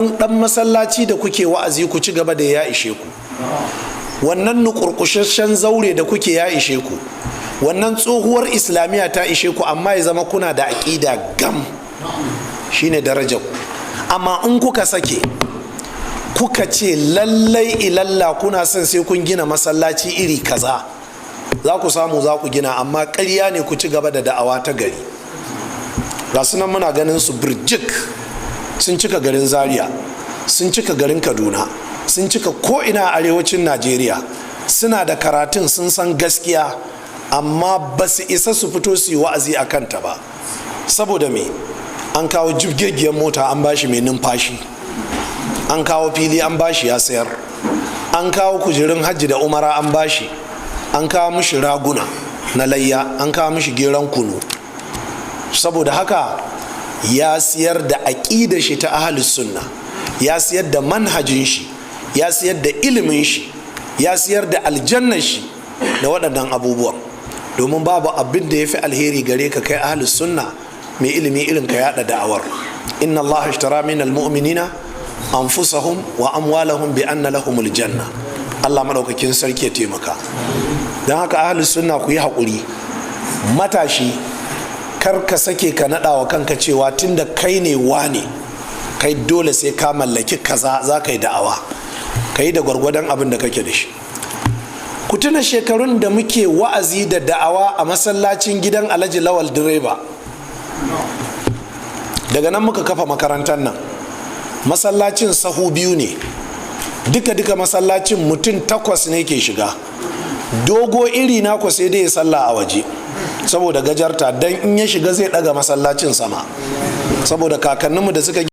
dan masallaci da kuke wa'azi ku ci gaba da ya ishe ku, wannan nukurkushashen zaure da kuke ya ishe ku, wannan tsohuwar islamiyya ta ishe ku, amma ya zama kuna da aƙida gam, shine darajar ku. Amma in kuka sake kuka ce lallai ilalla kuna son sai kun gina masallaci iri kaza, za ku samu za ku gina, amma ƙarya ne ku ci gaba da da'awa ta gari. Ga sunan muna ganin su birjik, sun cika garin zaria, sun cika garin kaduna, sun cika ko'ina a arewacin najeriya, suna da karatun, sun san gaskiya, amma ba su isa su fito su yi wa'azi a kanta ba. Saboda me? An kawo jibgegiyar mota an bashi mai numfashi, an kawo fili an bashi ya sayar, an kawo kujerun hajji da umara an bashi, an kawo mishi raguna na layya, an kawo mishi geron kunu. Saboda haka ya siyar da aƙidar shi ta ahlus sunna, ya siyar da manhajin shi, ya siyar da ilimin shi, ya siyar da aljannar shi da waɗannan abubuwan. Domin babu abin da ya fi alheri gare ka kai ahlus sunna mai ilimi irin ka yaɗa da'awar. Inna Allah ashtara min almu'minina anfusahum wa amwalahum bi anna lahumul janna. Allah madaukakin sarki ya taimaka. Don haka ahlus sunna ku yi haƙuri. Matashi, kar ka sake ka naɗa wa kanka cewa tunda kai ne wane, kai dole sai ka mallaki kaza za ka yi da'awa. Ka yi da gwargwadon abin da kake da shi. Ku tuna shekarun da muke wa'azi da da'awa a masallacin gidan Alhaji Lawal direba. Daga nan muka kafa makarantar nan. Masallacin sahu biyu ne, duka masallacin mutum 8 ne ke shiga. Dogo iri na ku sai dai ya salla a waje saboda gajarta, dan in ya shiga zai daga masallacin sama, saboda kakanninmu da suka